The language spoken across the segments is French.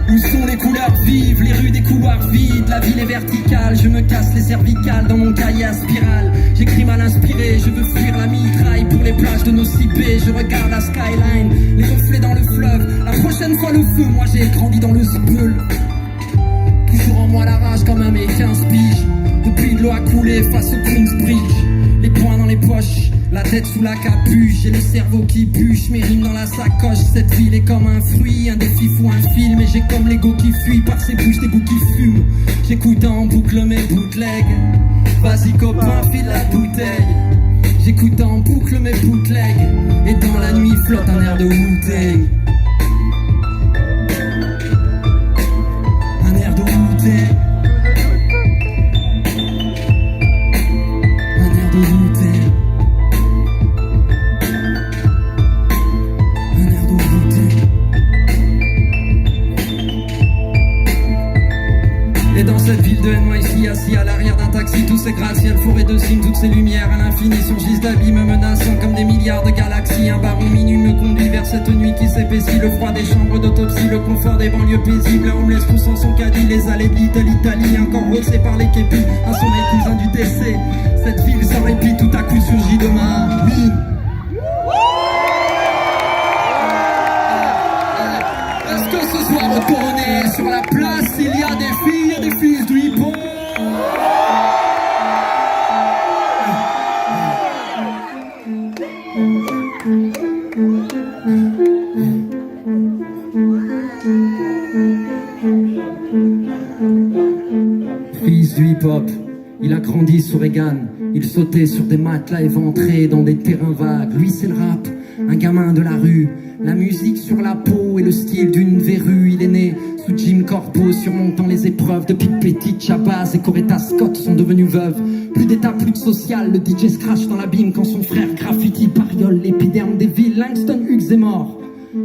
Où sont les couleurs vives, les rues des couloirs vides? La ville est verticale, je me casse les cervicales dans mon cahier à spirale. J'écris mal inspiré, je veux fuir la mitraille. Pour les plages de Nocipé, je regarde la skyline, les reflets dans le fleuve. La prochaine fois le feu, moi j'ai grandi dans le speul. Toujours en moi la rage comme un mec 15 piges. Depuis de l'eau a coulé face au Queensbridge. Les poings dans les poches, la tête sous la capuche. J'ai le cerveau qui bûche, mes rimes dans la sacoche. Cette ville est comme un fruit, un défi ou un film. Et j'ai comme l'ego qui fuit par ses bouches, des goûts qui fument. J'écoute en boucle mes bootlegs. Vas-y copain, file la bouteille. J'écoute en boucle mes bootlegs. Et dans la nuit flotte un air de Wu-Tang. Un air de Wu-Tang. Un air de Wu-Tang. Un air de Wu-Tang. Et dans cette ville de NYC, assis à l'arrière d'un taxi, tous ces gratte-ciel, forêt de cimes, toutes ces lumières à l'infini surgissent d'abîmes menaçants comme des milliards de galaxies. Un baron minuit me conduit vers cette nuit qui s'épaissit, le froid des chambres d'autopsie, le confort des banlieues paisibles. Un homeless poussant son caddie, les allées de l'Italie, encore rossé par les képis, un sommeil cousin du décès. Cette ville sans répit tout à coup surgit de ma vie. Est-ce que ce soir retourné sur la place, il y a des filles et des fils du hip-hop? Fils du hip-hop, il a grandi sous Reagan. Il sautait sur des matelas éventrés dans des terrains vagues. Lui c'est le rap, un gamin de la rue. La musique sur la peau et le style d'une verrue. Il est né sous Jim Corpo, surmontant les épreuves. Depuis petit, Chabaz et Coretta Scott sont devenus veuves. Plus d'état, plus de social, le DJ se crache dans l'abîme quand son frère graffiti pariole l'épiderme des villes. Langston Hughes est mort.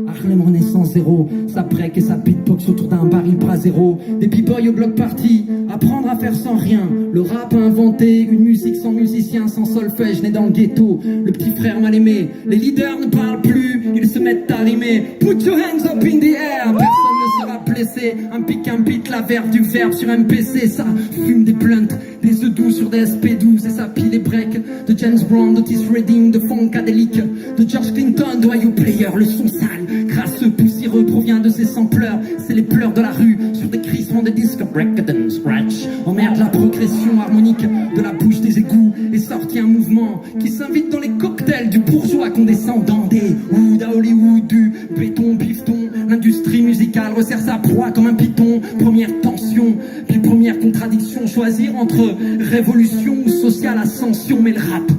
Harlem Renaissance zéro, sa break et sa beatbox autour d'un baril bras zéro. Des b-boys au bloc party, apprendre à faire sans rien. Le rap a inventé une musique sans musicien, sans solfège, né dans le ghetto. Le petit frère mal aimé, les leaders ne parlent plus, ils se mettent à rimer. Put your hands up in the air, personne ne sera blessé. Un pic, un beat, la verve du verbe sur MPC. Ça fume des blunts, des œufs doux sur des SP12. Et ça pile les breaks de James Brown, d'Otis Redding, de Funkadelic, de George Clinton, de You Player. Le son sale, crasseux, poussiéreux provient de ses sampleurs. C'est les pleurs de la rue sur des crissements des disques break and scratch. Emmerde la progression harmonique de la bouche des égouts. Est sorti un mouvement qui s'invite dans les cocktails du bourgeois condescendant. Des Wood à Hollywood, du béton bifton. L'industrie musicale resserre sa proie comme un python. Première tension, puis première contradiction. Choisir entre révolution ou sociale ascension. Mais le rap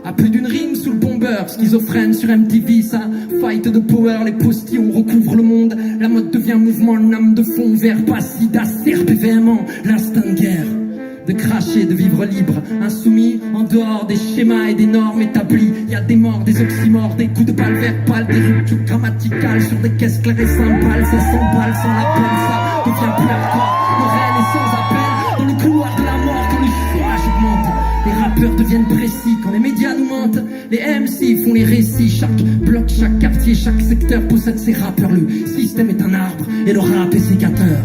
a plus d'une rime sous le bomber. Schizophrène sur MTV, ça fight de power. Les postillons recouvrent le monde. La mode devient mouvement, lame de fond vert passide, acerbe et véhément. L'instinct de guerre, de cracher, de vivre libre, insoumis, en dehors des schémas et des normes établis. Il y a des morts, des oxymores, des coups de balle vers pâle, des ruptures grammaticales sur des caisses claires et cymbales. Ça s'emballe sans la peine, ça devient plus hardcore. Le réel est sans appel, dans le couloir de la mort, quand le chômage augmente. Les rappeurs deviennent précis quand les médias nous mentent. Les MC font les récits, chaque bloc, chaque quartier, chaque secteur possède ses rappeurs. Le système est un arbre et le rap est sécateur.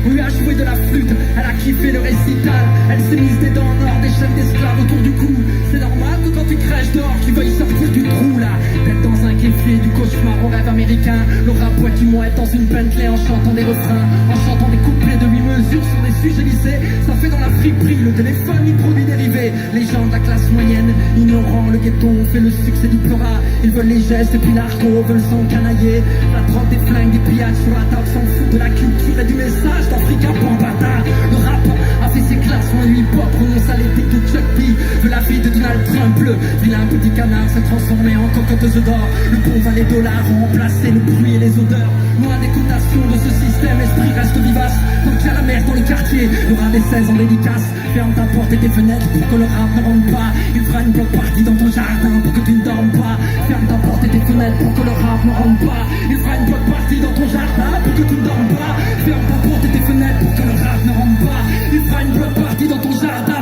On lui a joué de la flûte, elle a kiffé le récital. Elle s'est mise des dents en or, des chaînes d'esclaves autour du cou. C'est normal que quand tu crèches dehors, tu veuilles sortir du trou là. D'être dans un kéfier, du cauchemar au rêve américain. Le rap qui mouette dans une Bentley en chantant des refrains, en chantant des couplets de 8 mesures sur des sujets lissés. Ça fait dans la friperie, le téléphone, les produits dérivés. Les gens de la classe moyenne, ignorant le ghetto, fait le succès du pleurat. Ils veulent les gestes et puis l'argot, veulent s'encanailler. La drogue, des flingues, des pillages sur la table, s'en fout de la culture et du message d'Africa Bambata. Le rap a fait ses classements, lui hip-hop renonce à l'éthique de Chuck D. Veut la vie de Donald Trump, le vilain petit canard s'est transformé en cocotte d'or. Le bon va les dollars ont remplacé le bruit et les odeurs. Loin des cotations de ce système, esprit reste vivace. Tant qu'il y a la mer dans le quartier, il y aura des 16 en dédicace. Ferme ta porte et tes fenêtres pour que le rap ne rentre pas. Il fera une bloc party dans ton jardin pour que tu ne dormes pas. Ferme ta porte et tes fenêtres pour que le rap ne rentre pas. Il fera une bloc party dans ton jardin pour que tu ne dormes pas. Ferme ta porte et tes fenêtres pour que le rap ne rentre pas. Il fera une bloc party dans ton jardin